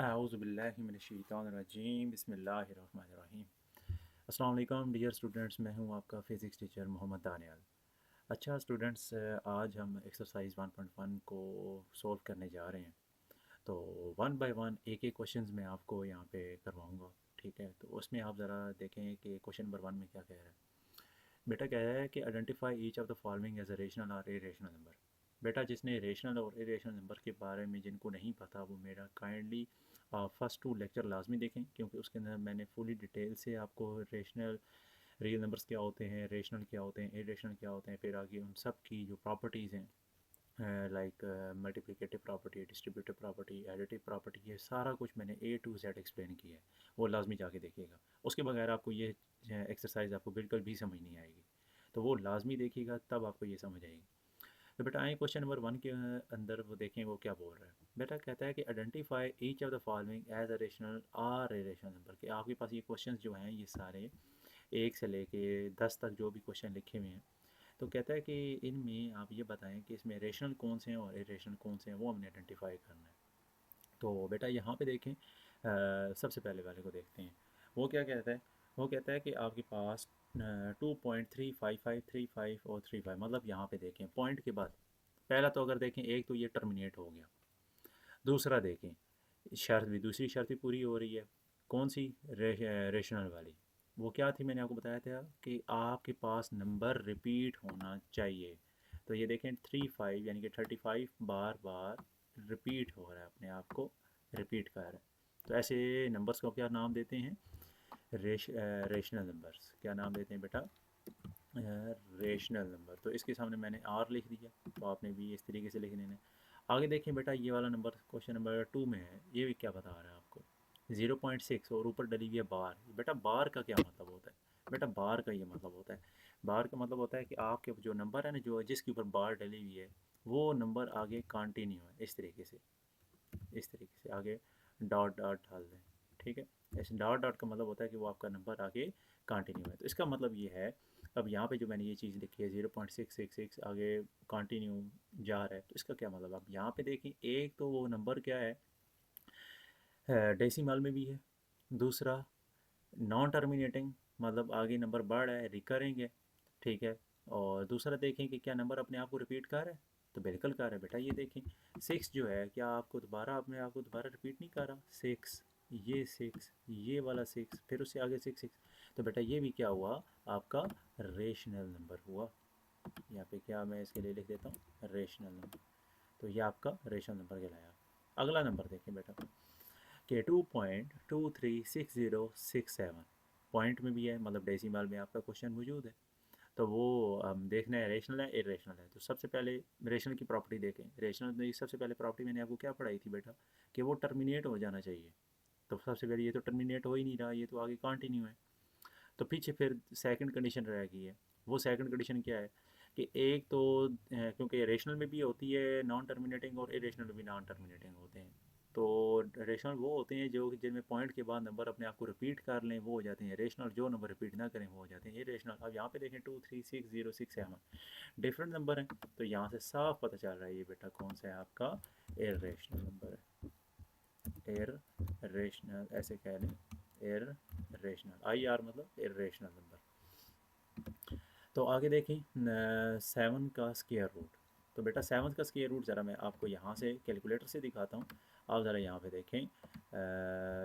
औज़ुबिल्लाहिमिनश्शैतानिर्रजीम बिस्मिल्लाहिर्रहमानिर्रहीम। अस्सलाम वालेकुम डियर स्टूडेंट्स, मैं हूं आपका फ़िज़िक्स टीचर मोहम्मद दानियाल। अच्छा स्टूडेंट्स, आज हम एक्सरसाइज 1.1 को सॉल्व करने जा रहे हैं। तो वन बाय वन एक एक क्वेश्चंस मैं आपको यहाँ पे करवाऊँगा, ठीक है। तो उसमें आप ज़रा देखें कि क्वेश्चन नंबर 1 में क्या कह रहा है। बेटा कह रहा है कि identify each of the following as a rational और इरेशनल नंबर। बेटा जिसने रेशनल और इरेशनल नंबर के बारे में जिनको नहीं पता वो मेरा काइंडली फर्स्ट 2 लेक्चर लाजमी देखें, क्योंकि उसके अंदर मैंने फुली डिटेल से आपको रेशनल रियल नंबर्स क्या होते हैं, रेशनल क्या होते हैं, इरेशनल क्या होते हैं, फिर आगे उन सब की जो प्रॉपर्टीज़ हैं like multiplicative property, distributive property, additive property, ये सारा कुछ मैंने ए टू जेड एक्सप्लेन किया है। वो लाजमी जाके देखिएगा। उसके बगैर आपको ये एक्सरसाइज आपको बिल्कुल भी समझ नहीं आएगी। तो वो लाजमी देखिएगा, तब आपको ये समझ आएगी। तो बेटा आए क्वेश्चन नंबर 1 के अंदर वो देखें वो क्या बोल रहा है। बेटा कहता है कि identify each of the following as a rational और इरेशनल नंबर। के आपके पास ये क्वेश्चंस जो हैं ये सारे 1 से लेके 10 तक जो भी क्वेश्चन लिखे हुए हैं, तो कहता है कि इनमें आप ये बताएं कि इसमें रेशनल कौन से हैं और इरेशनल कौन से हैं, वो हमने आइडेंटिफाई करना है। तो बेटा यहाँ पे देखें, सबसे पहले वाले को देखते हैं। वो क्या कहता है। वो कहता है कि आपके पास 2.35535 और 35, मतलब यहाँ पे देखें पॉइंट के बाद पहला तो अगर देखें एक तो ये टर्मिनेट हो गया। दूसरा देखें शर्त भी, दूसरी शर्त भी पूरी हो रही है। कौन सी? रेशनल वाली। वो क्या थी? मैंने आपको बताया था कि आपके पास नंबर रिपीट होना चाहिए। तो ये देखें 35 यानी कि 35 बार बार रिपीट हो रहा है, अपने आप को रिपीट कर रहा है। तो ऐसे नंबर्स को क्या नाम देते हैं? Rational numbers. क्या नाम देते हैं बेटा? Rational number. तो इसके सामने मैंने आर लिख दिया, तो आपने भी इस तरीके से लिख लेना है। आगे देखें बेटा, ये वाला नंबर क्वेश्चन नंबर 2 में है। ये भी क्या बता रहा है आपको? 0.6 और ऊपर डली हुई है बार। बेटा बार का क्या मतलब होता है? बेटा बार का ये मतलब होता है, बार का मतलब होता है कि आपके जो नंबर है ना, जो जिसके ऊपर बार डली हुई है, वो नंबर आगे कंटिन्यू है इस तरीके से। इस तरीके से आगे डॉट डॉट डाल दें, ठीक है। ऐसे डॉट डॉट का मतलब होता है कि वो आपका नंबर आगे कंटिन्यू है। तो इसका मतलब ये है, अब यहाँ पे जो मैंने ये चीज़ लिखी है 0.666 आगे कंटिन्यू जा रहा है, तो इसका क्या मतलब? अब यहाँ पे देखें, एक तो वो नंबर क्या है, डेसिमल में भी है। दूसरा नॉन टर्मिनेटिंग, मतलब आगे नंबर बढ़ रहा है, रिकरिंग है, ठीक है। और दूसरा देखें कि क्या नंबर अपने आप को रिपीट कर रहा है, तो बिल्कुल कर रहा है बेटा। ये देखें 6 जो है, क्या आपको दोबारा अपने आप को दोबारा रिपीट नहीं कर रहा? 6, ये 6, ये वाला 6, फिर उससे आगे 6 6। तो बेटा ये भी क्या हुआ? आपका रेशनल नंबर हुआ। यहाँ पे क्या मैं इसके लिए लिख देता हूँ? Rational number. तो ये आपका रेशनल नंबर कहलाया। अगला नंबर देखें बेटा कि 2.236067 पॉइंट में भी है, मतलब डेसिमल में आपका क्वेश्चन मौजूद है। तो वो हम देखना है रेशनल है इरेशनल है। तो सबसे पहले रेशनल की प्रॉपर्टी देखें। रेशनल में सबसे पहले प्रॉपर्टी मैंने आपको क्या पढ़ाई थी बेटा? कि वो टर्मिनेट हो जाना चाहिए। तो सबसे पहले ये तो टर्मिनेट हो ही नहीं रहा, ये तो आगे कंटिन्यू है। तो पीछे फिर सेकंड कंडीशन रह गई है। वो सेकंड कंडीशन क्या है कि एक तो क्योंकि रेशनल में भी होती है नॉन टर्मिनेटिंग और इरेशनल में भी नॉन टर्मिनेटिंग होते हैं। तो रेशनल वो होते हैं जो जिनमें पॉइंट के बाद नंबर अपने आप को रिपीट कर लें, वो हो जाते हैं रेशनल। जो नंबर रिपीट ना करें वो हो जाते हैं इरेशनल। अब यहाँ पे देखें 23606 डिफरेंट नंबर हैं, तो यहाँ से साफ पता चल रहा है ये बेटा कौन सा है आपका इरेशनल नंबर है। इरेशनल ऐसे कह लें, इरेशनल, आई आर मतलब इरेशनल नंबर। तो आगे देखें 7 का स्क्वायर रूट। तो बेटा 7 का स्क्वायर रूट ज़रा मैं आपको यहाँ से कैलकुलेटर से दिखाता हूँ। आप ज़रा यहाँ पे देखें,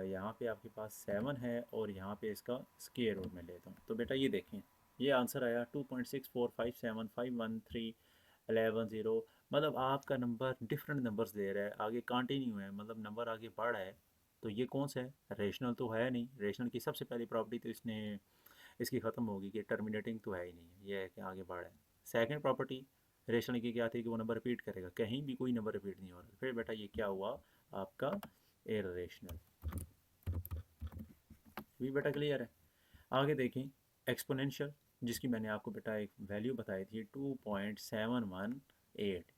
यहाँ पे आपके पास 7 है और यहाँ पे इसका स्क्वायर रूट मैं लेता हूँ। तो बेटा ये देखें, ये आंसर आया 2.64575130। मतलब आपका नंबर डिफरेंट नंबर्स दे रहा है, आगे कंटिन्यू है, मतलब नंबर आगे बढ़ रहा है। तो ये कौन सा है? रेशनल तो है नहीं। रेशनल की सबसे पहली प्रॉपर्टी तो इसने इसकी ख़त्म होगी कि टर्मिनेटिंग तो है ही नहीं, ये है कि आगे बढ़ है। सेकंड प्रॉपर्टी रेशनल की क्या थी कि वो नंबर रिपीट करेगा, कहीं भी कोई नंबर रिपीट नहीं हो रहा। फिर बेटा ये क्या हुआ आपका? इरेशनल। भी बेटा क्लियर है? आगे देखें एक्सपोनेंशियल, जिसकी मैंने आपको बेटा एक वैल्यू बताई थी 2.718।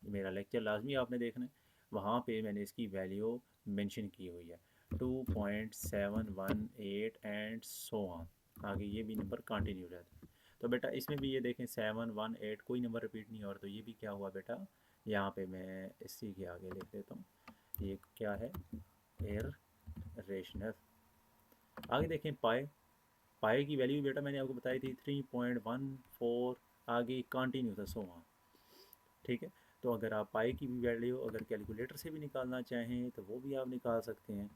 मेरा लेक्चर लाजमी आपने देखना है, वहाँ पे मैंने इसकी वैल्यू मेंशन की हुई है 2.718 एंड सो ऑन। आगे ये भी नंबर कंटिन्यू रहता है। तो बेटा इसमें भी ये देखें 718 कोई नंबर रिपीट नहीं हो रहा, तो ये भी क्या हुआ बेटा? यहाँ पे मैं इसी के आगे लिख देता हूँ, ये क्या है? रेशनल। आगे देखें पाए, पाए की वैल्यू बेटा मैंने आपको बताई थी 3.14, आगे कंटिन्यू था 100। ठीक है, तो अगर आप पाई की भी वैल्यू अगर कैलकुलेटर से भी निकालना चाहें तो वो भी आप निकाल सकते हैं।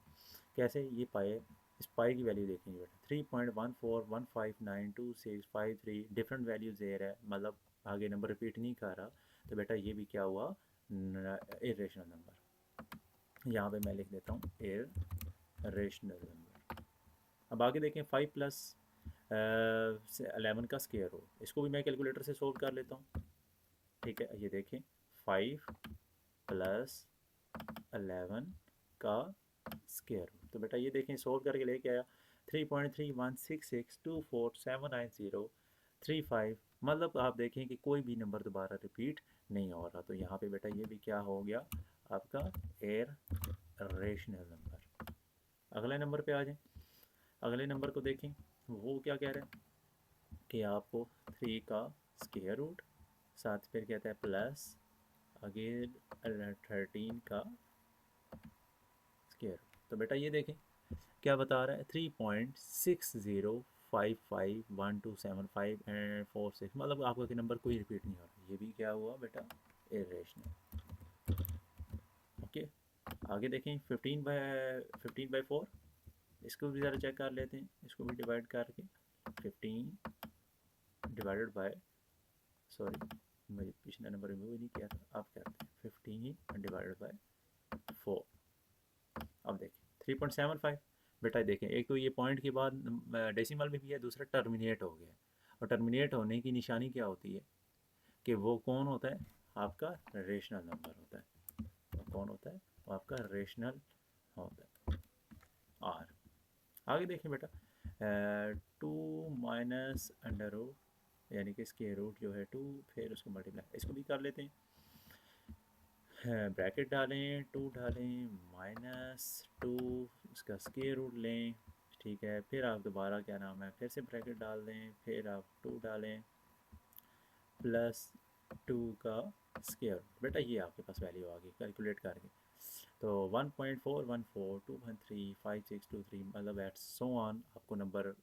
कैसे? ये पाए, इस पाई की वैल्यू देखेंगे बेटा 3.14159265 डिफरेंट वैल्यूज दे रहा है, मतलब आगे नंबर रिपीट नहीं कर रहा, तो बेटा ये भी क्या हुआ, इरेशनल नंबर। यहाँ पे मैं लिख देता हूँ इरेशनल नंबर। अब आगे देखें 5+11 का स्क्वायर रूट, इसको भी मैं कैलकुलेटर से सोल्व कर लेता हूँ। ठीक है, ये देखें 5+11 का स्क्वायर रूट, तो बेटा ये देखें सोल्व करके लेके आया 3.3166247903 मतलब आप देखें कि कोई भी नंबर दोबारा रिपीट नहीं हो रहा, तो यहाँ पे बेटा ये भी क्या हो गया आपका रेशनल नंबर। अगले नंबर पे आ जाएं, अगले नंबर को देखें, वो क्या कह रहा है कि आपको 3 का स्क्वायर रूट, साथ फिर कहता है प्लस अगेन 13 का स्क्वायर। तो बेटा ये देखें क्या बता रहा है 3.60551275 एंड 46, मतलब आपका कि नंबर कोई रिपीट नहीं हो रहा, ये भी क्या हुआ बेटा इरेशनल। ओके, आगे देखें 15/4, इसको भी ज़रा चेक कर लेते हैं, इसको भी डिवाइड करके 15 डिवाइडेड बाय, सॉरी मुझे पिछला नंबर रिमूव नहीं किया था, आप करते हैं 15 डिवाइडेड बाय 4। अब देखें 3.75, बेटा देखें एक तो ये पॉइंट के बाद डेसिमल में भी है, दूसरा टर्मिनेट हो गया, और टर्मिनेट होने की निशानी क्या होती है कि वो कौन होता है, आपका रेशनल नंबर होता है। वो कौन होता है? वो आपका रेशनल होता है, आर। आगे देखें बेटा 2 - अंडर रूट, यानी कि इसके रूट जो है 2, फिर उसको मल्टीप्लाई, इसको भी कर लेते हैं, ब्रैकेट डालें 2 डालें -2, इसका स्क्वायर रूट लें। ठीक है, फिर आप दोबारा क्या नाम है फिर से ब्रैकेट डाल दें, फिर आप 2 डालें +2 का स्क्वायर रूट। बेटा ये आपके पास वैल्यू आ गई कैलकुलेट करके, तो 1.4142135623, मतलब एट सो ऑन आपको नंबर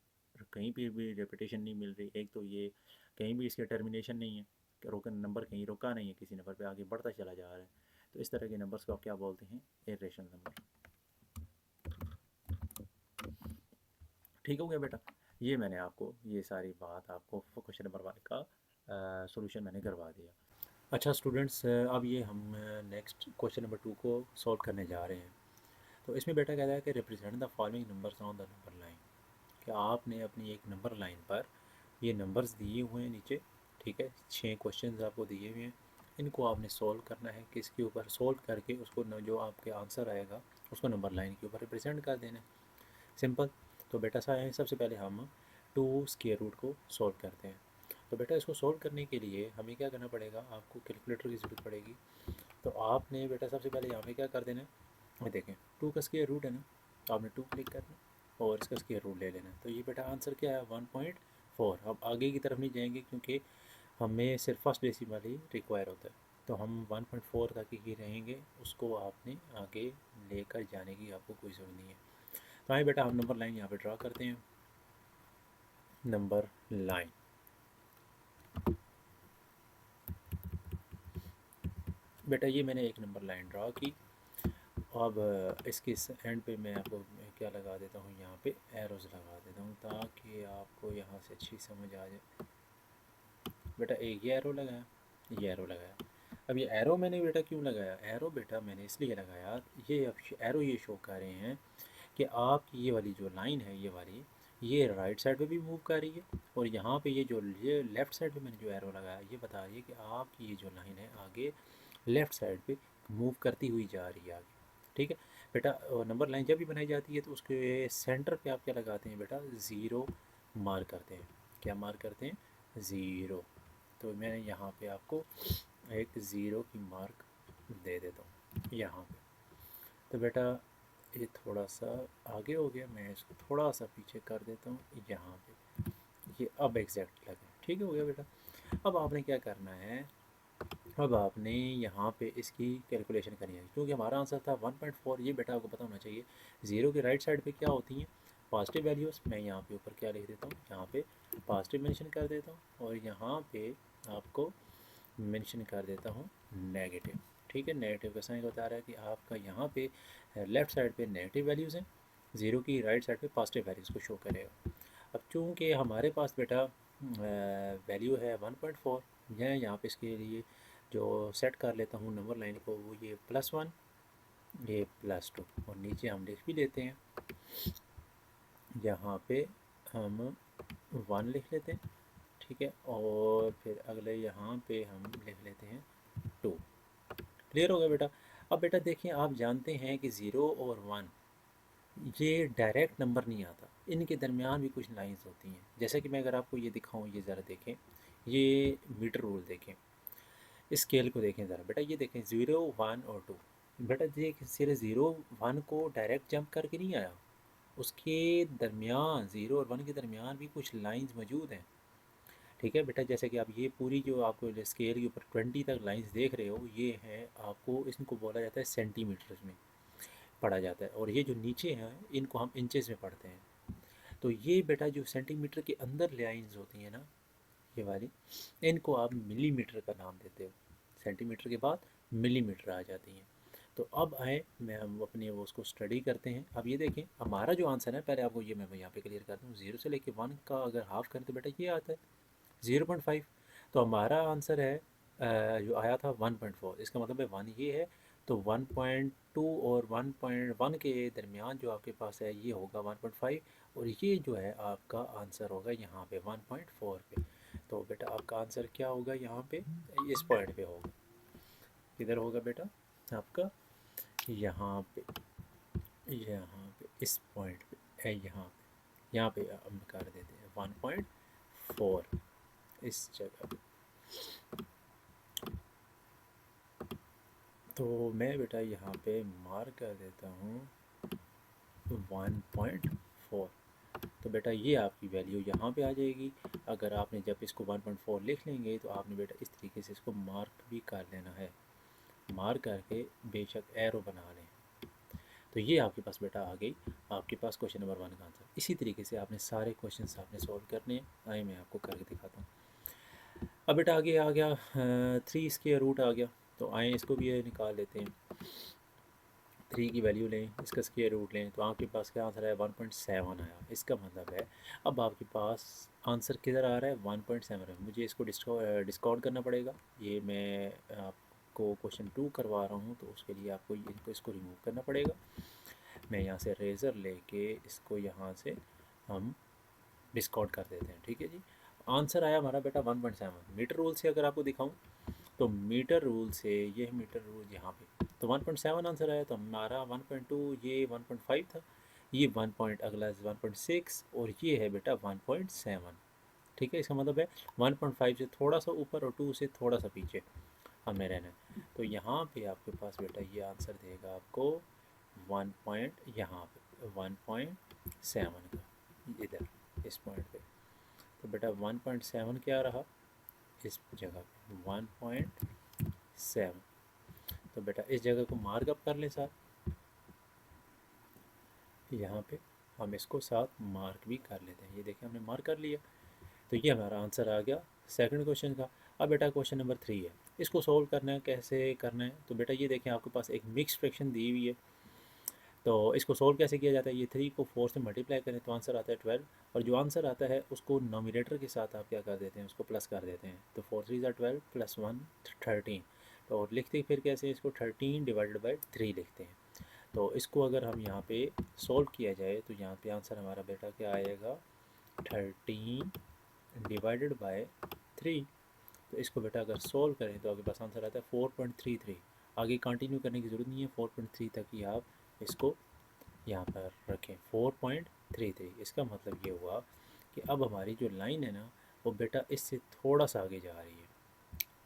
कहीं भी रेपिटेशन नहीं मिल रही। एक तो ये कहीं भी इसके टर्मिनेशन नहीं है, रोकन नंबर कहीं रुका नहीं है, किसी नंबर पे आगे बढ़ता चला जा रहा है। तो इस तरह के नंबर्स को आप क्या बोलते हैं? Irrational number. ठीक हो गया बेटा, ये मैंने आपको ये सारी बात आपको क्वेश्चन नंबर 1 का सॉल्यूशन मैंने करवा दिया। अच्छा स्टूडेंट्स, अब ये हम नेक्स्ट क्वेश्चन नंबर 2 को सॉल्व करने जा रहे हैं। तो इसमें बेटा कहता है कि represent the following numbers on the number line, कि आपने अपनी एक नंबर लाइन पर ये नंबर्स दिए हुए हैं नीचे। ठीक है, 6 क्वेश्चंस आपको दिए हुए हैं, इनको आपने सॉल्व करना है, किसके ऊपर सॉल्व करके उसको जो आपके आंसर आएगा उसको नंबर लाइन के ऊपर रिप्रेजेंट कर देना है, सिंपल। तो बेटा सा है, सबसे पहले हम 2 स्क्वायर रूट को सॉल्व करते हैं। तो बेटा इसको सॉल्व करने के लिए हमें क्या करना पड़ेगा, आपको कैलकुलेटर की ज़रूरत पड़ेगी। तो आपने बेटा सबसे पहले यहाँ पे क्या कर देना है, ये देखें 2 का स्क्वायर रूट है ना, तो आपने 2 क्लिक करना और इसका स्क्वायर रूट ले लेना है। तो ये बेटा आंसर क्या है 1.4। अब आगे की तरफ नहीं जाएंगे क्योंकि हमें सिर्फ फर्स्ट डेसिमल ही रिक्वायर होता है, तो हम 1.4 तक ही रहेंगे, उसको आपने आगे लेकर जाने की आपको कोई ज़रूरत नहीं है। तो आइए बेटा हम नंबर लाइन यहाँ पे ड्रा करते हैं। नंबर लाइन, बेटा ये मैंने एक नंबर लाइन ड्रा की। अब इसके एंड पे मैं आपको क्या लगा देता हूँ, यहाँ पे एरोज़ लगा देता हूँ ताकि आपको यहाँ से अच्छी समझ आ जाए। बेटा एक ये एरो लगाया, ये एरो लगाया। अब ये एरो मैंने बेटा क्यों लगाया, एरो बेटा मैंने इसलिए लगाया, ये अब एरो ये शो कर रहे हैं कि आपकी ये वाली जो लाइन है, ये वाली ये राइट साइड पे भी मूव कर रही है, और यहाँ पे ये लेफ़्ट साइड पे मैंने जो एरो लगाया ये बता रही है कि आपकी ये जो लाइन है आगे लेफ़्ट साइड पे मूव करती हुई जा रही है आगे। ठीक है बेटा, नंबर लाइन जब भी बनाई जाती है तो उसके सेंटर पे आप क्या लगाते हैं बेटा, ज़ीरो मार्क करते हैं। क्या मार्क करते हैं? ज़ीरो। तो मैं यहाँ पे आपको एक ज़ीरो की मार्क दे देता हूँ यहाँ पे। तो बेटा ये थोड़ा सा आगे हो गया, मैं इसको थोड़ा सा पीछे कर देता हूँ यहाँ पे, ये अब एग्जैक्ट लगे। ठीक हो गया बेटा। अब आपने क्या करना है, अब आपने यहाँ पे इसकी कैलकुलेशन करनी है, क्योंकि हमारा आंसर था 1.4। ये बेटा आपको पता होना चाहिए ज़ीरो के राइट साइड पे क्या होती हैं, पॉजिटिव वैल्यूज़। मैं यहाँ पे ऊपर क्या लिख देता हूँ, यहाँ पे पॉजिटिव मेंशन कर देता हूँ और यहाँ पे आपको मेंशन कर देता हूँ नेगेटिव। ठीक है, नेगेटिव का साइन बता रहा है कि आपका यहाँ पे लेफ़्ट साइड पे नेगेटिव वैल्यूज़ हैं, ज़ीरो की राइट साइड पे पॉजिटिव वैल्यूज़ को शो करेगा। अब चूँकि हमारे पास बेटा वैल्यू है 1.4, मैं यहाँ पे इसके लिए जो सेट कर लेता हूँ नंबर लाइन को, वो ये +1, ये +2 और नीचे हम लिख भी लेते हैं, यहाँ पे हम 1 लिख लेते हैं। ठीक है, और फिर अगले यहाँ पे हम लिख लेते हैं 2। क्लियर हो गया बेटा। अब बेटा देखिए, आप जानते हैं कि 0 और 1 ये डायरेक्ट नंबर नहीं आता, इनके दरमियान भी कुछ लाइंस होती हैं। जैसे कि मैं अगर आपको ये दिखाऊं, ये ज़रा देखें, ये मीटर रूल देखें, इस स्केल को देखें ज़रा बेटा, ये देखें 0, 1 और 2। बेटा ये सिर्फ 0, 1 को डायरेक्ट जंप करके नहीं आया, उसके दरमियान 0 और 1 के दरमियान भी कुछ लाइंस मौजूद हैं। ठीक है बेटा, जैसे कि आप ये पूरी जो आपको स्केल के ऊपर 20 तक लाइंस देख रहे हो, ये है आपको, इसको बोला जाता है सेंटीमीटर्स में पढ़ा जाता है, और ये जो नीचे हैं इनको हम इंचेस में पढ़ते हैं। तो ये बेटा जो सेंटीमीटर के अंदर लाइंस होती हैं ना, ये वाली, इनको आप मिलीमीटर का नाम देते हो। सेंटीमीटर के बाद मिलीमीटर आ जाती हैं। तो अब आए, मैं हम अपने वो उसको स्टडी करते हैं। अब ये देखें हमारा जो आंसर है, पहले आपको ये मैं यहाँ पे क्लियर करता हूँ, 0 से लेके 1 का अगर हाफ करें तो बेटा ये आता है 0.5। तो हमारा आंसर है जो आया था 1.4, इसका मतलब है 1 ये है, तो 1.2 और 1.1 के दरमियान जो आपके पास है ये होगा 1.5, और ये जो है आपका आंसर होगा यहाँ पे 1.4 पे। तो बेटा आपका आंसर क्या होगा यहाँ पे, इस पॉइंट पे होगा। किधर होगा बेटा आपका, यहाँ पे, यहाँ पे इस पॉइंट पे है, यहाँ पे हम कर देते हैं 1.4 इस जगह पे। तो मैं बेटा यहाँ पे मार्क कर देता हूँ 1.4। तो बेटा ये आपकी वैल्यू यहाँ पे आ जाएगी। अगर आपने जब इसको 1.4 लिख लेंगे तो आपने बेटा इस तरीके से इसको मार्क भी कर लेना है, मार्क करके बेशक एरो बना लें। तो ये आपके पास बेटा आ गई आपके पास क्वेश्चन नंबर 1 का आंसर। इसी तरीके से आपने सारे क्वेश्चन आपने सॉल्व करने हैं। आए मैं आपको करके दिखाता हूँ। अब बेटा आगे आ गया 3 स्क्वायर रूट आ गया, तो आए इसको भी निकाल लेते हैं। 3 की वैल्यू लें, इसका स्क्वायर रूट लें, तो आपके पास क्या आंसर है 1.7 आया। इसका मतलब है अब आपके पास आंसर किधर आ रहा है 1.7 है। मुझे इसको डिस्काउंट करना पड़ेगा। ये मैं आपको क्वेश्चन 2 करवा रहा हूँ, तो उसके लिए आपको इनको इसको रिमूव करना पड़ेगा। मैं यहाँ से रेज़र लेके इसको यहाँ से हम डिस्काउंट कर देते हैं। ठीक है जी, आंसर आया हमारा बेटा 1.7। मीटर रूल से अगर आपको दिखाऊं, तो मीटर रूल से, ये मीटर रूल यहाँ पे, तो 1.7 आंसर आया। तो हमारा 1.2, ये 1.5 था, ये 1 पॉइंट अगला 1.6, और ये है बेटा 1.7। ठीक है, इसका मतलब है 1.5 से थोड़ा सा ऊपर और 2 से थोड़ा सा पीछे हमें रहना है। तो यहाँ पे आपके पास बेटा ये आंसर देगा आपको 1 पॉइंट, यहाँ पे 1.7 का, इधर इस पॉइंट पे। तो बेटा 1.7 क्या रहा इस जगह पे, 1.7। तो बेटा इस जगह को मार्कअप कर लें साथ, यहाँ पे हम इसको साथ मार्क भी कर लेते हैं। ये देखिए हमने मार्क कर लिया। तो ये हमारा आंसर आ गया सेकंड क्वेश्चन का। अब बेटा क्वेश्चन नंबर 3 है, इसको सॉल्व करना है, कैसे करना है। तो बेटा ये देखें आपके पास एक मिक्स फ्रैक्शन दी हुई है, तो इसको सॉल्व कैसे किया जाता है, ये 3 को 4 से मल्टीप्लाई करें तो आंसर आता है 12, और जो आंसर आता है उसको नोमिनेटर के साथ आप क्या कर देते हैं, उसको प्लस कर देते हैं। तो 4 3 12 प्लस 1 13। तो और लिखते फिर कैसे, इसको 13 डिवाइडेड बाई 3 लिखते हैं। तो इसको अगर हम यहाँ पे सॉल्व किया जाए तो यहाँ पे आंसर हमारा बेटा क्या आएगा 13 डिवाइडेड बाय 3। तो इसको बेटा अगर सॉल्व करें तो आपके पास आंसर आता है 4.33। आगे कंटिन्यू करने की ज़रूरत नहीं है, 4.3 तक ही आप इसको यहाँ पर रखें 4.33। इसका मतलब ये हुआ कि अब हमारी जो लाइन है ना, वो बेटा इससे थोड़ा सा आगे जा रही है,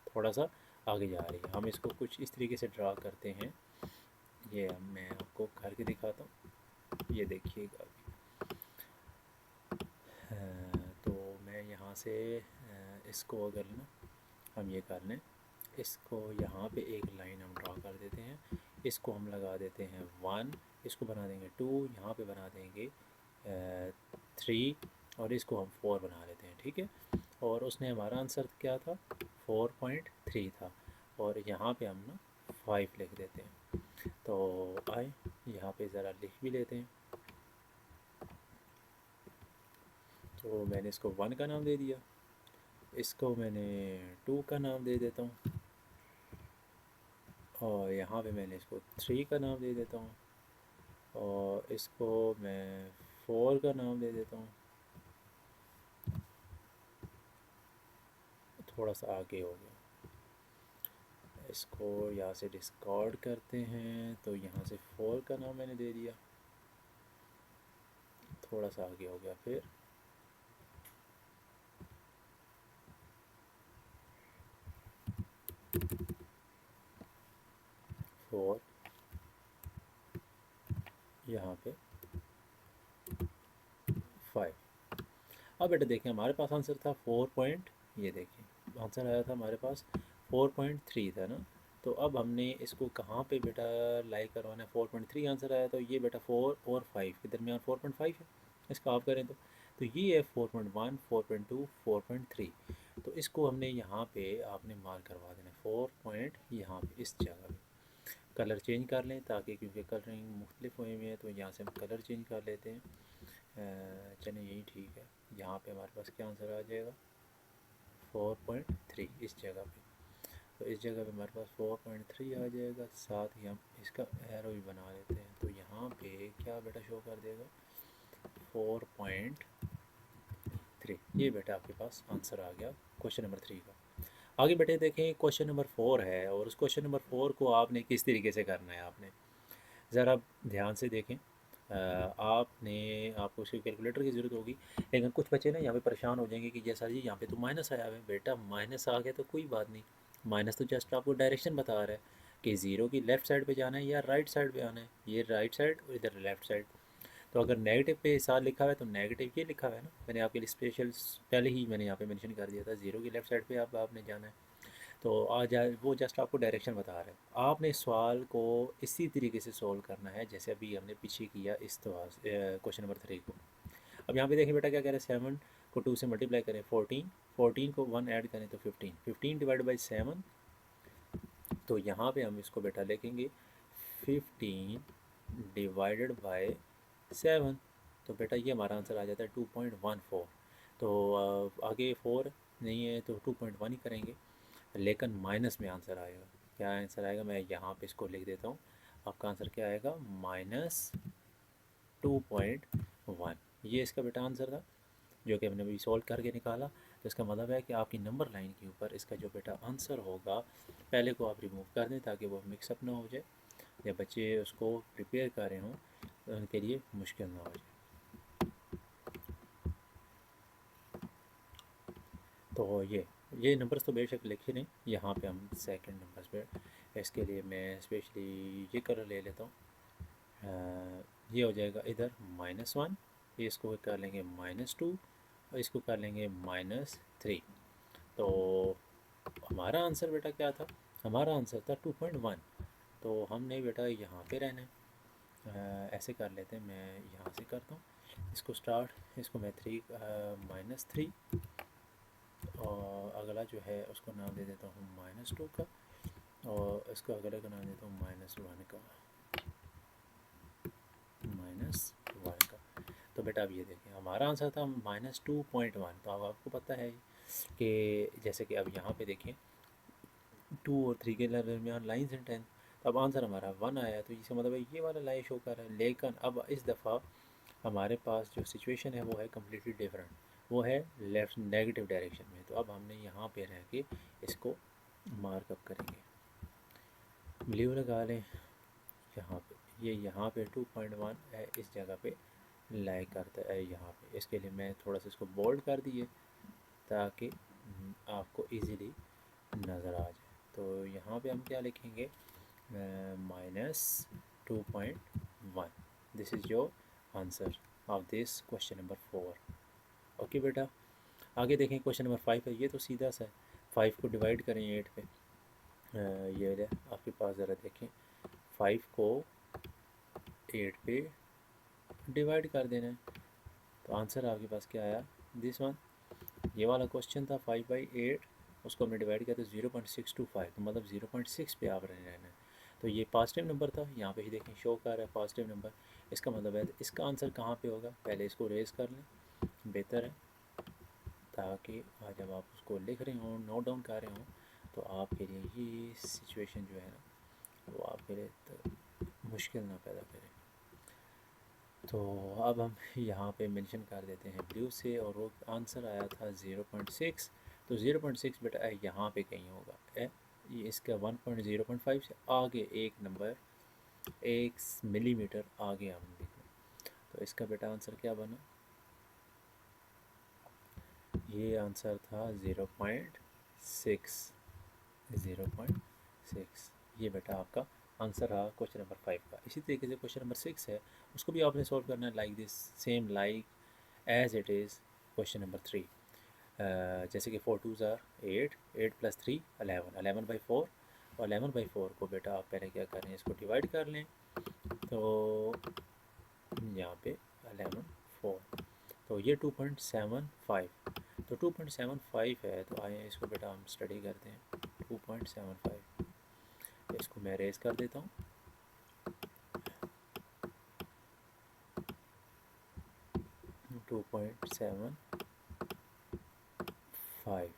थोड़ा सा आगे जा रही है। हम इसको कुछ इस तरीके से ड्रा करते हैं, ये मैं आपको करके दिखाता हूँ, ये देखिएगा। तो मैं यहाँ से इसको अगर ना हम ये कर लें, इसको यहाँ पे एक लाइन हम ड्रा कर देते हैं, इसको हम लगा देते हैं 1, इसको बना देंगे 2, यहाँ पे बना देंगे 3 और इसको हम 4 बना लेते हैं, ठीक है। और उसने हमारा आंसर क्या था, 4.3 था, और यहाँ पे हम ना 5 लिख देते हैं। तो आए यहाँ पे ज़रा लिख भी लेते हैं। तो मैंने इसको 1 का नाम दे दिया, इसको मैंने 2 का नाम दे देता हूँ, और यहाँ पे मैंने इसको 3 का नाम दे देता हूँ, और इसको मैं 4 का नाम दे देता हूँ। थोड़ा सा आगे हो गया, इसको यहाँ से डिस्कार्ड करते हैं, तो यहाँ से 4 का नाम मैंने दे दिया। थोड़ा सा आगे हो गया, फिर 4, यहाँ पे 5। अब बेटा देखें हमारे पास आंसर था 4 पॉइंट, ये देखिए आंसर आया था हमारे पास 4.3 था ना। तो अब हमने इसको कहाँ पे बेटा लाई करवाना है, 4.3 आंसर आया, तो ये बेटा 4 और 5 के दरमियान 4.5 है, इसका आप करें तो ये है 4.1, 4.2, 4.3। तो इसको हमने यहाँ पे आपने मार्क करवा देना 4 पॉइंट, यहाँ पे इस जगह पे कलर चेंज कर लें, ताकि क्योंकि कलरिंग मुख्तलिफ हुए हुए हैं, तो यहाँ से हम कलर चेंज कर लेते हैं। चलें यही ठीक है, यहाँ पे हमारे पास क्या आंसर आ जाएगा, 4.3 इस जगह पे। तो इस जगह पे हमारे पास 4.3 आ जाएगा, साथ ही हम इसका एरो भी बना लेते हैं, तो यहाँ पे क्या बेटा शो कर देगा, 4.3। ये बेटा आपके पास आंसर आ गया क्वेश्चन नंबर 3 का। आगे बेटे देखें क्वेश्चन नंबर 4 है, और उस क्वेश्चन नंबर 4 को आपने किस तरीके से करना है, आपने ज़रा ध्यान से देखें। आपको उसके कैलकुलेटर की ज़रूरत होगी, लेकिन कुछ बच्चे ना यहाँ पे परेशान हो जाएंगे कि जैसा जी यहाँ पे तो माइनस आया है। बेटा माइनस आ गया तो कोई बात नहीं, माइनस तो जस्ट आपको डायरेक्शन बता रहा है कि ज़ीरो की लेफ़्ट साइड पे जाना है या राइट साइड पे आना है, ये राइट साइड और इधर लेफ़्ट साइड। तो अगर नेगेटिव पे साथ लिखा हुआ है तो नेगेटिव ये लिखा हुआ है ना, मैंने आपके लिए स्पेशल पहले ही मैंने यहाँ पे मेंशन कर दिया था, ज़ीरो की लेफ़्ट साइड पे आपने जाना है। तो आ जाए वो जस्ट आपको डायरेक्शन बता रहे हैं, आपने सवाल को इसी तरीके से सॉल्व करना है जैसे अभी हमने पीछे किया इस क्वेश्चन नंबर 3 को। अब यहाँ पे देखिए बेटा क्या कह रहे हैं, 7 को 2 से मल्टीप्लाई करें 14, 14 को 1 ऐड करें तो 15, 15 डिवाइड बाई 7। तो यहाँ पे हम इसको बेटा लिखेंगे 15 डिवाइडेड बाय 7। तो बेटा ये हमारा आंसर आ जाता है 2.14। तो आगे 4 नहीं है तो 2.1 ही करेंगे, लेकिन माइनस में आंसर आएगा। क्या आंसर आएगा, मैं यहाँ पे इसको लिख देता हूँ, आपका आंसर क्या आएगा, -2.1। ये इसका बेटा आंसर था जो कि हमने अभी सॉल्व करके निकाला। तो इसका मतलब है कि आपकी नंबर लाइन के ऊपर इसका जो बेटा आंसर होगा, पहले को आप रिमूव कर दें ताकि वो मिक्सअप ना हो जाए, या बच्चे उसको प्रिपेयर कर रहे हों तो उनके लिए मुश्किल ना हो जाए। तो ये नंबर्स तो बेशक लिखे नहीं, यहाँ पे हम सेकंड नंबर्स पे, इसके लिए मैं स्पेशली ये कलर ले लेता हूँ। ये हो जाएगा इधर -1, ये इसको कर लेंगे -2 और इसको कर लेंगे -3। तो हमारा आंसर बेटा क्या था, हमारा आंसर था 2.1। तो हमने बेटा यहाँ पे रहना है। ऐसे कर लेते हैं, मैं यहाँ से करता हूँ इसको स्टार्ट, इसको मैं -3, और अगला जो है उसको नाम दे देता हूँ -2 का, और इसको अगले का नाम देता हूँ -1 का, -1 का। तो बेटा अब ये देखें हमारा आंसर था -2.1। तो अब आपको पता है कि जैसे कि अब यहाँ पे देखें 2 और 3 के दरमियान लाइन सेंटेंस, तो अब आंसर हमारा 1 आया, तो इसका मतलब है ये वाला लाइन शो कर रहा है। लेकिन अब इस दफ़ा हमारे पास जो सिचुएशन है वो है कम्प्लीटली डिफरेंट, वो है लेफ़्ट नेगेटिव डायरेक्शन में। तो अब हमने यहाँ पे रह के इसको मार्कअप करेंगे, ब्लू लगा लें यहाँ पे, ये यहाँ पे 2.1 है, इस जगह पे लाई करता है यहाँ पे। इसके लिए मैं थोड़ा सा इसको बोल्ड कर दिए ताकि आपको इजीली नज़र आ जाए। तो यहाँ पे हम क्या लिखेंगे, -2.1। This is your answer of this question number 4। Okay बेटा, आगे देखें क्वेश्चन नंबर 5 है। ये तो सीधा सा है, 5 को डिवाइड करें 8 पे, ये ले आपके पास, ज़रा देखें, 5 को 8 पे डिवाइड कर देना है, तो आंसर आपके पास क्या आया, दिस वन। ये वाला क्वेश्चन था 5/8, उसको हमने डिवाइड किया तो 0.625, तो मतलब 0.6 पे आप रहना है। तो ये पॉजिटिव नंबर था, यहाँ पे ही देखें शो कर रहा है पॉजिटिव नंबर। इसका मतलब है इसका आंसर कहाँ पे होगा, पहले इसको रेज कर लें, बेहतर है, ताकि जब आप उसको लिख रहे हों, नोट डाउन कर रहे हों, तो आपके लिए ये सिचुएशन जो है ना, वो आपके लिए तो मुश्किल ना पैदा करे। तो अब हम यहाँ पे मेंशन कर देते हैं ब्लू से, और वो आंसर आया था 0.6। तो 0.6 बेटा यहाँ पे कहीं होगा, ये इसका 0.5 से आगे एक नंबर, 1 मिलीमीटर आगे हम देखें, तो इसका बेटा आंसर क्या बना, ये आंसर था 0.6। 0.6 ये बेटा आपका आंसर रहा क्वेश्चन नंबर 5 का। इसी तरीके से क्वेश्चन नंबर 6 है, उसको भी आपने सॉल्व करना है like this, same like as it is question number 3। जैसे कि 4 2 ज़ार 8, 8 + 3 11, 11/4, और 11/4 को बेटा आप पहले क्या करें, इसको डिवाइड कर लें, तो यहाँ पे 11 4, तो ये 2.75, तो 2.75 है, तो आइए इसको बेटा हम स्टडी करते हैं। 2.75, इसको मैं रेज कर देता हूँ, 2.75।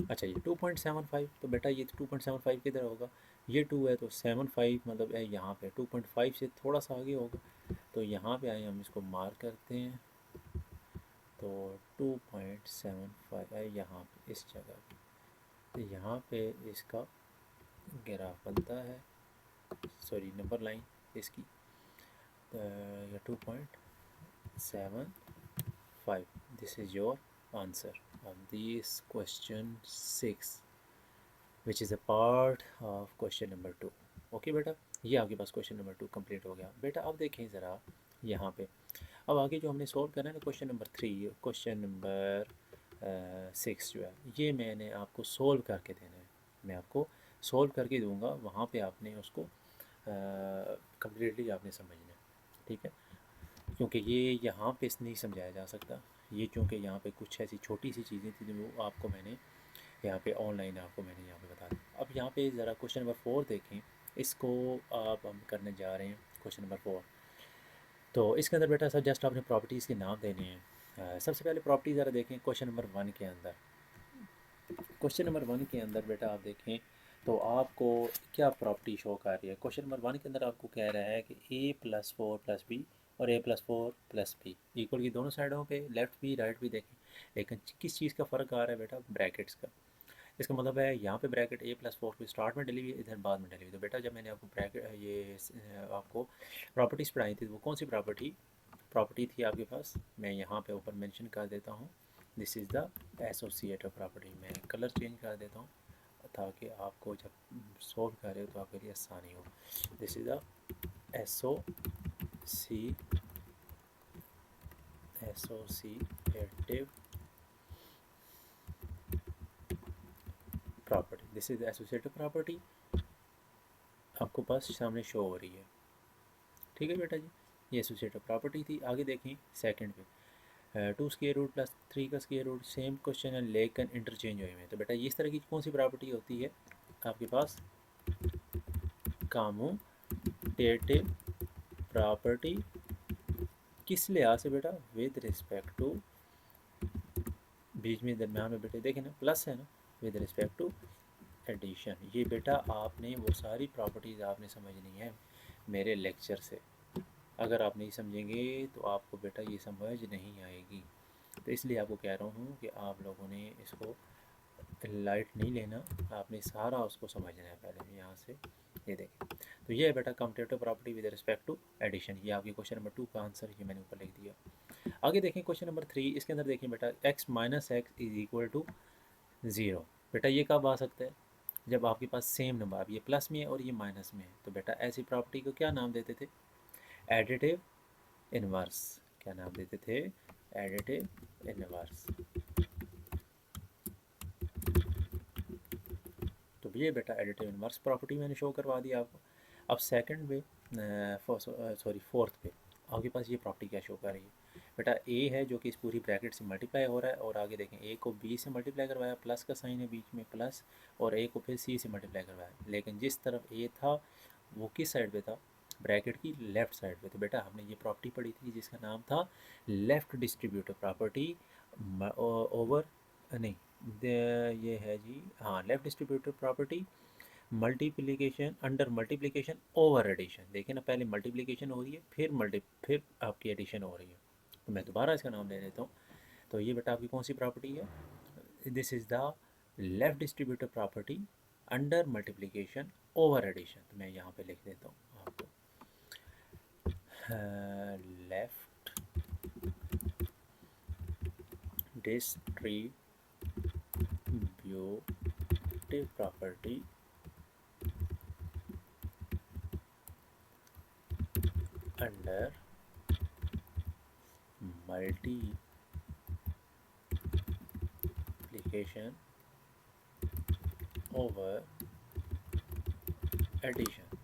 अच्छा ये 2.75, तो बेटा ये 2.75 किधर होगा, ये 2 है तो 75 मतलब है यहाँ पे 2.5 से थोड़ा सा आगे होगा, तो यहाँ पे आए हम इसको मार्क करते हैं, तो 2.75 है यहाँ पे इस जगह पे, तो यहाँ पे इसका ग्राफ बनता है, सॉरी नंबर लाइन इसकी, 2.75, this is your answer of this question 6 which is a part of question number 2। Okay बेटा, ये आपके पास क्वेश्चन नंबर 2 कंप्लीट हो गया। बेटा अब देखें ज़रा यहाँ पे, अब आगे जो हमने सॉल्व करना है ना क्वेश्चन नंबर 3, क्वेश्चन नंबर 6 जो है, ये मैंने आपको सोल्व करके देना है, मैं आपको सोल्व करके दूंगा, वहाँ पे आपने उसको कम्प्लीटली आपने समझना है, ठीक है, क्योंकि ये यहाँ पे नहीं समझाया जा सकता, ये क्योंकि यहाँ पे कुछ ऐसी छोटी सी चीज़ें थी जो वो आपको मैंने यहाँ पे ऑनलाइन आपको मैंने यहाँ पे बता दी। अब यहाँ पे ज़रा क्वेश्चन नंबर 4 देखें, इसको आप हम करने जा रहे हैं क्वेश्चन नंबर 4। तो इसके अंदर बेटा सर जस्ट आपने प्रॉपर्टीज़ के नाम देने हैं। सबसे पहले प्रॉपर्टी ज़रा देखें क्वेश्चन नंबर 1 के अंदर, क्वेश्चन नंबर 1 के अंदर बेटा आप देखें तो आपको क्या प्रॉपर्टी शो कर रही है। क्वेश्चन नंबर 1 के अंदर आपको कह रहा है कि a+4+b और a+4+b इक्वल की दोनों साइडों पे लेफ़्ट भी राइट भी देखें, लेकिन किस चीज़ का फ़र्क आ रहा है बेटा, ब्रैकेट्स का। इसका मतलब है यहाँ पे ब्रैकेट a+4 को स्टार्ट में डली हुई है, इधर बाद में डली हुई। तो बेटा जब मैंने आपको ब्रैकेट ये आपको प्रॉपर्टीज़ पढ़ाई थी, वो कौन सी प्रॉपर्टी थी आपके पास, मैं यहाँ पे ऊपर मेंशन कर देता हूँ, this is the associative property. मैं कलर चेंज कर देता हूँ ताकि आपको जब सॉल्व करें तो आपके लिए आसानी हो। This is the associative property, this is the associative property, आपको पास सामने शो हो रही है, ठीक है बेटा जी, ये एसोसिएटिव प्रॉपर्टी थी। आगे देखें सेकंड पे, 2√+3 का स्क्वायर रूट, सेम क्वेश्चन है लेकिन इंटरचेंज हुए हैं। तो बेटा इस तरह की कौन सी प्रॉपर्टी होती है आपके पास, कम्यूटेटिव प्रॉपर्टी, किस लिहाज से बेटा, विद रिस्पेक्ट टू, बीच में दरम्यान में बेटे देखें ना प्लस है ना, विद रिस्पेक्ट टू एडिशन। ये बेटा आपने वो सारी प्रॉपर्टीज़ आपने समझनी है मेरे लेक्चर से, अगर आप नहीं समझेंगे तो आपको बेटा ये समझ नहीं आएगी। तो इसलिए आपको कह रहा हूँ कि आप लोगों ने इसको लाइट नहीं लेना, आपने सारा उसको समझना है पहले यहाँ से। ये देखें, तो ये है बेटा commutative property with respect to addition, ये आपके क्वेश्चन नंबर 2 का आंसर ये मैंने ऊपर लिख दिया। आगे देखें क्वेश्चन नंबर 3, इसके अंदर देखें बेटा x - x = 0। बेटा ये कब आ सकता है, जब आपके पास सेम नंबर, अब ये प्लस में है और ये माइनस में है, तो बेटा ऐसी प्रॉपर्टी को क्या नाम देते थे, एडिटिव इनवर्स। क्या नाम देते थे, एडिटिव इनवर्स। तो ये बेटा एडिटिव इनवर्स प्रॉपर्टी मैंने शो करवा दिया आपको। अब सेकंड पे फोर्थ पे आपके पास ये प्रॉपर्टी क्या शो कर रही है बेटा, ए है जो कि इस पूरी ब्रैकेट से मल्टीप्लाई हो रहा है, और आगे देखें ए को बी से मल्टीप्लाई करवाया, प्लस का साइन है बीच में प्लस, और ए को फिर सी से मल्टीप्लाई करवाया, लेकिन जिस तरफ ए था वो किस साइड पे था, ब्रैकेट की लेफ़्ट साइड पे। तो बेटा हमने ये प्रॉपर्टी पढ़ी थी जिसका नाम था लेफ़्ट डिस्ट्रीब्यूटिव प्रॉपर्टी ओवर नहीं ये है जी हाँ, left distributive property multiplication under multiplication over addition. देखिए ना, पहले मल्टीप्लिकेशन हो रही है फिर आपकी एडिशन हो रही है। तो मैं दोबारा इसका नाम ले लेता हूँ। तो ये बेटा आपकी कौन सी प्रॉपर्टी है, this is the left distributive property under multiplication over addition. तो मैं यहाँ पे लिख देता हूँ आपको, left distributive property under multiplication over addition.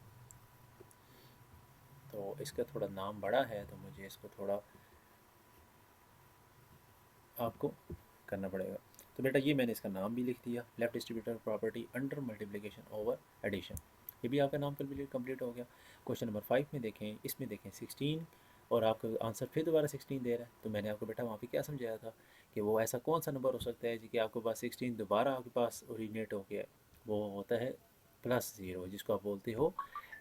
तो इसका थोड़ा नाम बड़ा है तो मुझे इसको थोड़ा आपको करना पड़ेगा। तो बेटा ये मैंने इसका नाम भी लिख दिया, left distributive property under multiplication over addition. ये भी आपका नाम कंप्लीट हो गया। क्वेश्चन नंबर 5 में देखें, इसमें देखें 16 और आपका आंसर फिर दोबारा 16 दे रहा है। तो मैंने आपको बेटा वहाँ पे क्या समझाया था कि वो ऐसा कौन सा नंबर हो सकता है जी कि आपके पास 16 दोबारा आपके पास ओरिजिनेट हो गया है, वो होता है +0, जिसको आप बोलते हो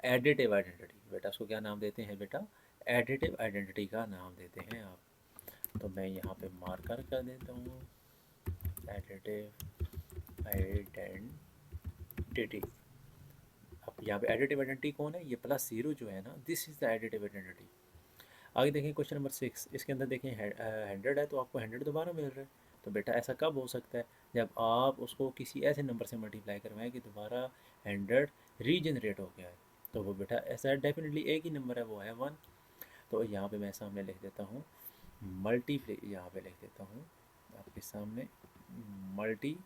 एडिटिव आइडेंटिटी। बेटा उसको क्या नाम देते हैं बेटा, एडिटिव आइडेंटिटी का नाम देते हैं आप। तो मैं यहाँ पे मार्कर कर देता हूँ एडिटिव आइडेंटिटी। अब यहाँ पे एडिटिव आइडेंटिटी कौन है, ये +0 जो है ना, this is the additive identity. आगे देखें क्वेश्चन नंबर 6, इसके अंदर देखें 100 है तो आपको 100 दोबारा मिल रहा है। तो बेटा ऐसा कब हो सकता है, जब आप उसको किसी ऐसे नंबर से मल्टीप्लाई करवाएं कि दोबारा 100 रीजनरेट हो गया है। तो वो बेटा ऐसा डेफिनेटली एक ही नंबर है, वो है 1। तो यहाँ पे मैं सामने लिख देता हूँ यहाँ पे लिख देता हूँ आपके सामने मल्टीप्लिकेटिव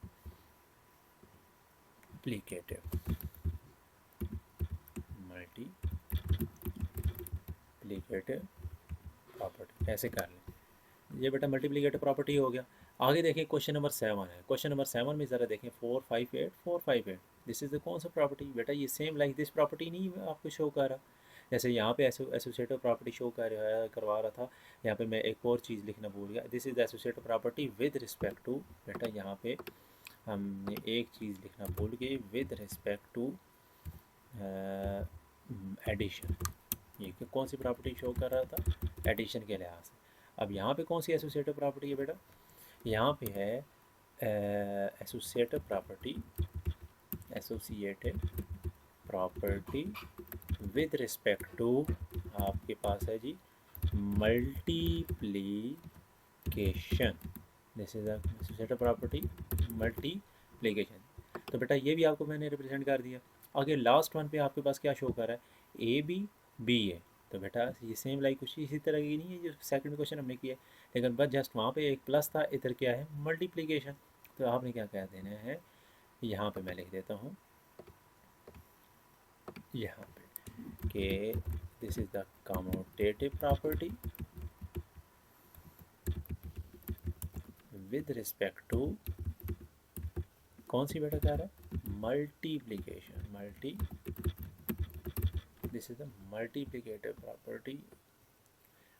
प्रॉपर्टी ऐसे कर लें। ये बेटा मल्टीप्लिकेटिव प्रॉपर्टी हो गया। आगे देखें क्वेश्चन नंबर 7 है। क्वेश्चन नंबर 7 में ज़रा देखें 458 दिस इज़ द कौन सा प्रॉपर्टी बेटा, ये सेम लाइक दिस प्रॉपर्टी नहीं आपको शो कर रहा, जैसे यहाँ पे एसोसिएटिव प्रॉपर्टी शो करवा रहा था। यहाँ पे मैं एक और चीज़ लिखना भूल गया, this is the associative property with respect to, बेटा यहाँ पे हमने एक चीज़ लिखना भूल गए, विद रिस्पेक्ट टू एडिशन। ये कौन सी प्रॉपर्टी शो कर रहा था, एडिशन के लिहाज से। अब यहाँ पे कौन सी एसोसिएटिव प्रॉपर्टी है बेटा, यहाँ पे है associative property with respect to, आपके पास है जी multiplication, this is associative property multiplication. तो बेटा ये भी आपको मैंने रिप्रेजेंट कर दिया। आगे लास्ट वन पे आपके पास क्या शो कर रहा है, ए बी बी है। तो बेटा ये सेम लाइक कुछ इसी तरह की नहीं है जो सेकंड क्वेश्चन हमने किया है, लेकिन बस जस्ट वहाँ पे एक प्लस था, इधर क्या है मल्टीप्लिकेशन। तो आपने क्या कह देना है, यहाँ पे मैं लिख देता हूँ यहाँ पे कि this is the commutative property with respect to कौन सी बेटा कह रहा है, multiplication, this is the multiplicative property,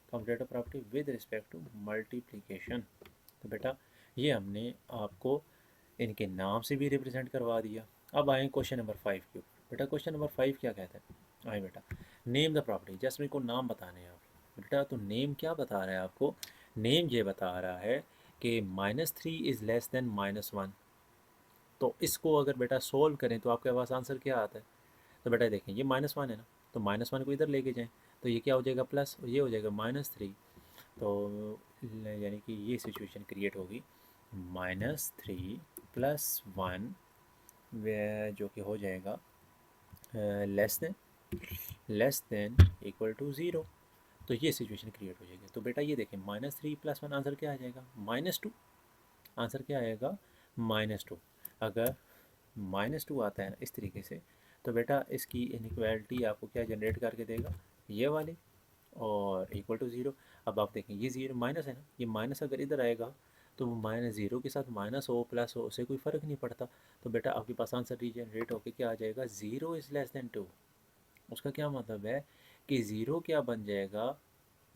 commutative property with respect to multiplication. तो बेटा ये हमने आपको इनके नाम से भी रिप्रेजेंट करवा दिया। अब आए क्वेश्चन नंबर 5 के ऊपर। बेटा क्वेश्चन नंबर 5 क्या कहता है, आए बेटा नेम द प्रॉपर्टी, जस्ट मेरे को नाम बताने हैं आप बेटा। तो नेम क्या बता रहा है आपको, नेम ये बता रहा है कि -3 इज़ लेस देन -1। तो इसको अगर बेटा सोल्व करें तो आपके पास आंसर क्या आता है। तो बेटा देखें ये -1 है ना, तो -1 को इधर लेके जाएं तो ये क्या हो जाएगा प्लस, और ये हो जाएगा -3। तो यानी कि ये सिचुएशन क्रिएट होगी -3 + 1 जो कि हो जाएगा लेस देन इक्वल टू 0। तो ये सिचुएशन क्रिएट हो जाएगी। तो बेटा ये देखें -3 + 1 आंसर क्या आ जाएगा, -2। आंसर क्या आएगा, -2। अगर -2 आता है ना इस तरीके से, तो बेटा इसकी इनइक्वालिटी आपको क्या जनरेट करके देगा, ये वाली, और इक्वल टू ज़ीरो। अब आप देखें ये ज़ीरो माइनस है ना, ये माइनस अगर इधर आएगा तो वो माइनस ज़ीरो के साथ माइनस हो प्लस हो उससे कोई फ़र्क नहीं पड़ता। तो बेटा आपके पास आंसर रीजनरेट होकर क्या आ जाएगा, ज़ीरो इज़ लेस दैन 2। उसका क्या मतलब है कि ज़ीरो क्या बन जाएगा,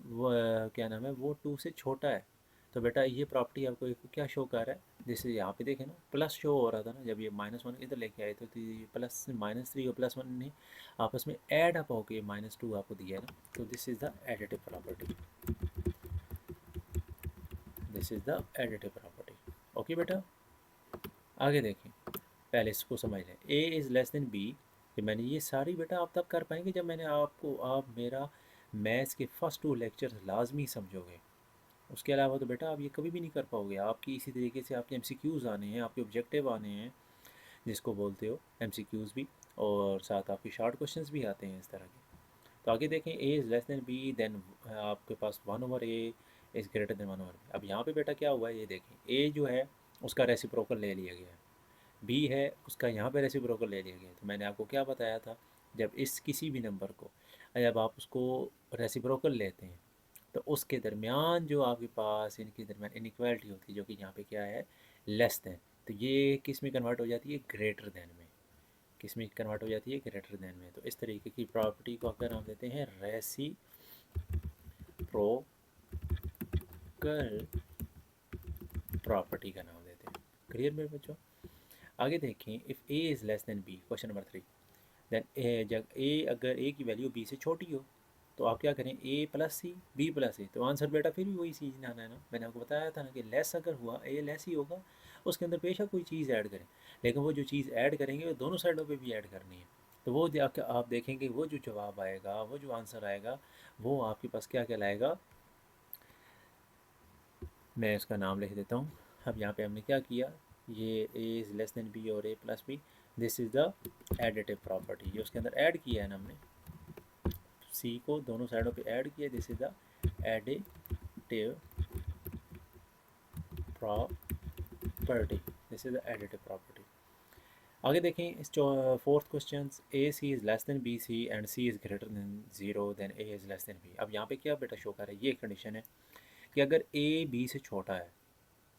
वो क्या नाम है, वो 2 से छोटा है। तो बेटा ये प्रॉपर्टी आपको एक क्या शो कर रहा है, जैसे यहाँ पे देखें ना प्लस शो हो रहा था ना, जब ये -1 इधर लेके आए तो ये प्लस -3 और +1 ने आपस में ऐड अप होके -2 आपको दिया है ना, तो this is the additive property, this is the additive property. Okay बेटा, आगे देखें, पहले इसको समझ लें, A is less than B. कि मैंने ये सारी बेटा आप तब कर पाएंगे जब मैंने आपको, आप मेरा मैथ्स के फर्स्ट 2 लेक्चर्स लाजमी समझोगे। उसके अलावा तो बेटा आप ये कभी भी नहीं कर पाओगे। आपकी इसी तरीके से आपके एमसीक्यूज़ आने हैं, आपके ऑब्जेक्टिव आने हैं जिसको बोलते हो एमसीक्यूज़ भी, और साथ आपके शॉर्ट क्वेश्चंस भी आते हैं इस तरह के। तो आगे देखें, A is less than B, then आपके पास 1/a is greater then 1/b। अब यहाँ पे बेटा क्या हुआ है, ये देखें, ए जो है उसका रेसिप्रोकल ले लिया गया है, बी है उसका यहाँ पे रेसिप्रोकल ले लिया गया है। तो मैंने आपको क्या बताया था, जब इस किसी भी नंबर को जब आप उसको रेसिप्रोकल लेते हैं तो उसके दरमियान जो आपके पास इनके दरमियान इनइक्वालिटी होती है, जो कि यहाँ पे क्या है, लेस देन, तो ये किस में कन्वर्ट हो जाती है, ग्रेटर देन में। किस में कन्वर्ट हो जाती है, ग्रेटर देन में। तो इस तरीके की प्रॉपर्टी को आपका नाम देते हैं रेसिप्रोकल प्रॉपर्टी का नाम देते हैं। क्लियर मेरे बच्चों, आगे देखें, if A is less than B, question number 3, then A, जब ए अगर ए की वैल्यू बी से छोटी हो तो आप क्या करें, ए प्लस सी बी प्लस ए। तो आंसर बेटा फिर भी वही चीज़ आना है ना, मैंने आपको बताया था ना कि लेस अगर हुआ, ए लेस ही होगा, उसके अंदर बेशक कोई चीज़ ऐड करें, लेकिन वो जो चीज़ ऐड करेंगे वो दोनों साइडों पे भी ऐड करनी है। तो वो आप देखेंगे वो जो जवाब आएगा, वो जो आंसर आएगा, वो आपके पास क्या कहलाएगा, मैं इसका नाम लिख देता हूँ। अब यहाँ पे हमने क्या किया, ये A is less than B और A plus B, this is the additive property, ये उसके अंदर ऐड किया है ना हमने, सी को दोनों साइडों पे ऐड किया, this is the additive property, this is the additive property. आगे देखें, इस fourth question, A C is less than B C and C is greater than zero, then A is less than B. अब यहाँ पे क्या बेटा show कर है, ये कंडीशन है कि अगर ए बी से छोटा है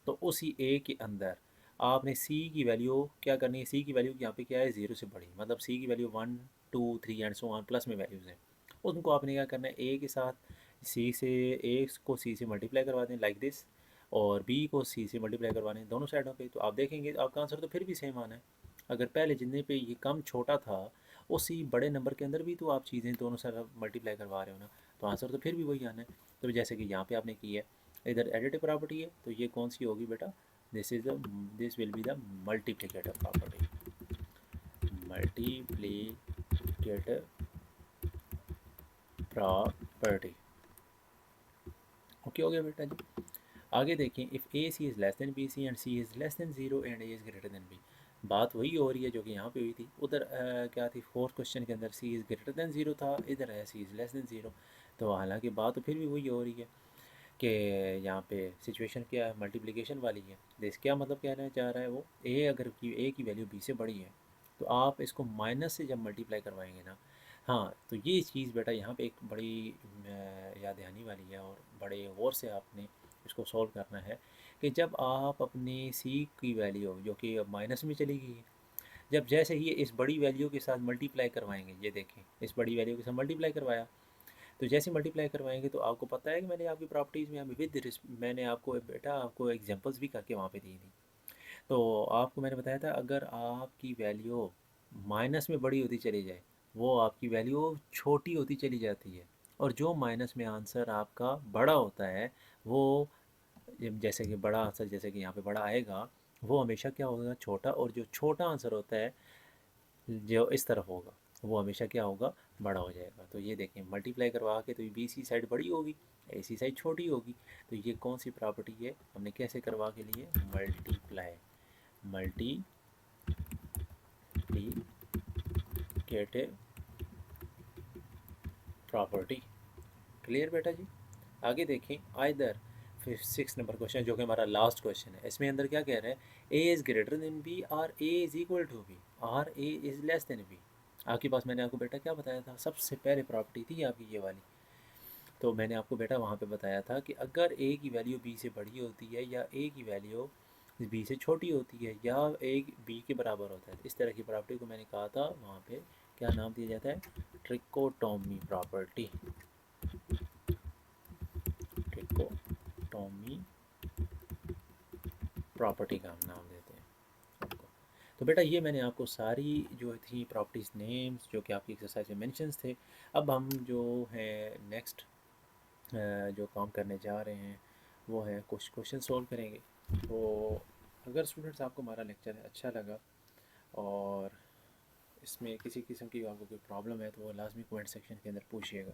तो उसी ए के अंदर आपने सी की वैल्यू क्या करनी है, सी की वैल्यू यहाँ पे क्या है, ज़ीरो से बड़ी, मतलब सी की value 1 2 3 and so on plus में वैल्यूज़ हैं, उनको आपने क्या करना है, ए के साथ सी से, ए को सी से मल्टीप्लाई करवा दें लाइक दिस, और बी को सी से मल्टीप्लाई करवाने दोनों साइडों पे। तो आप देखेंगे आपका आंसर तो फिर भी सेम आना है। अगर पहले जितने पे ये कम छोटा था, उसी बड़े नंबर के अंदर भी तो आप चीज़ें दोनों साइड मल्टीप्लाई करवा रहे हो ना, तो आंसर तो फिर भी वही आना है। तो जैसे कि यहाँ पे आपने की है, इधर एडिटिव प्रॉपर्टी है, तो ये कौन सी होगी बेटा, this will be the multiplicative property, multiplicative property. Okay हो गया बेटा जी। आगे देखें, if A C is less than B C and C is less than zero and A is greater than B. बात वही हो रही है जो कि यहाँ पे हुई थी, उधर क्या थी, फोर्थ क्वेश्चन के अंदर सी इज़ ग्रेटर देन ज़ीरो था, इधर है सी इज़ लेस देन ज़ीरो। तो हालांकि बात तो फिर भी वही हो रही है कि यहाँ पे सिचुएशन क्या है, मल्टीप्लिकेशन वाली है। दिस क्या मतलब कहना चाह रहा है वो, ए अगर ए की वैल्यू बी से बड़ी है तो आप इसको माइनस से जब मल्टीप्लाई करवाएंगे ना, हाँ, तो ये चीज़ बेटा यहाँ पे एक बड़ी याद दहानी वाली है, और बड़े गौर से आपने इसको सॉल्व करना है कि जब आप अपने सी की वैल्यू जो कि अब माइनस में चली गई है, जब जैसे ही इस बड़ी वैल्यू के साथ मल्टीप्लाई करवाएंगे, ये देखें इस बड़ी वैल्यू के साथ मल्टीप्लाई करवाया, तो जैसे मल्टीप्लाई करवाएंगे तो आपको पता है कि मैंने आपकी प्रॉपर्टीज़ में मैंने आपको बेटा आपको एग्जांपल्स भी करके वहाँ पे दी थी। तो आपको मैंने बताया था अगर आपकी वैल्यू माइनस में बड़ी होती चली जाए, वो आपकी वैल्यू छोटी होती चली जाती है, और जो माइनस में आंसर आपका बड़ा होता है, वो जैसे कि बड़ा आंसर जैसे कि यहाँ पे बड़ा आएगा, वो हमेशा क्या होगा, छोटा, और जो छोटा आंसर होता है जो इस तरफ होगा, वो हमेशा क्या होगा, बड़ा हो जाएगा। तो ये देखें मल्टीप्लाई करवा के, तो ये बी सी साइड बड़ी होगी, ए सी साइड छोटी होगी। तो ये कौन सी प्रॉपर्टी है, हमने कैसे करवा के लिए, मल्टीप्लिकेटिव प्रॉपर्टी। क्लियर बेटा जी। आगे देखें, आइदर 6 नंबर क्वेश्चन जो कि हमारा लास्ट क्वेश्चन है। इसमें अंदर क्या कह रहा है, A is greater than B or A is equal to B or A is less than B. आपके पास मैंने आपको बेटा क्या बताया था, सबसे पहले प्रॉपर्टी थी आपकी ये वाली। तो मैंने आपको बेटा वहाँ पे बताया था कि अगर ए की वैल्यू बी से बड़ी होती है या ए की वैल्यू बी से छोटी होती है या ए बी के बराबर होता है, इस तरह की प्रॉपर्टी को मैंने कहा था वहाँ पे क्या नाम दिया जाता है, ट्रिकोटोमी प्रॉपर्टी। ट्रिकोटोमी प्रॉपर्टी का हम नाम देते हैं उनको। तो बेटा ये मैंने आपको सारी जो थी प्रॉपर्टीज़ नेम्स जो कि आपकी एक्सरसाइज में मेंशंस थे। अब हम जो है नेक्स्ट जो काम करने जा रहे हैं वो है कुछ क्वेश्चन सॉल्व करेंगे। तो अगर स्टूडेंट्स आपको हमारा लेक्चर अच्छा लगा और इसमें किसी किस्म की आपको कोई प्रॉब्लम है तो वो लाजमी कमेंट सेक्शन के अंदर पूछिएगा।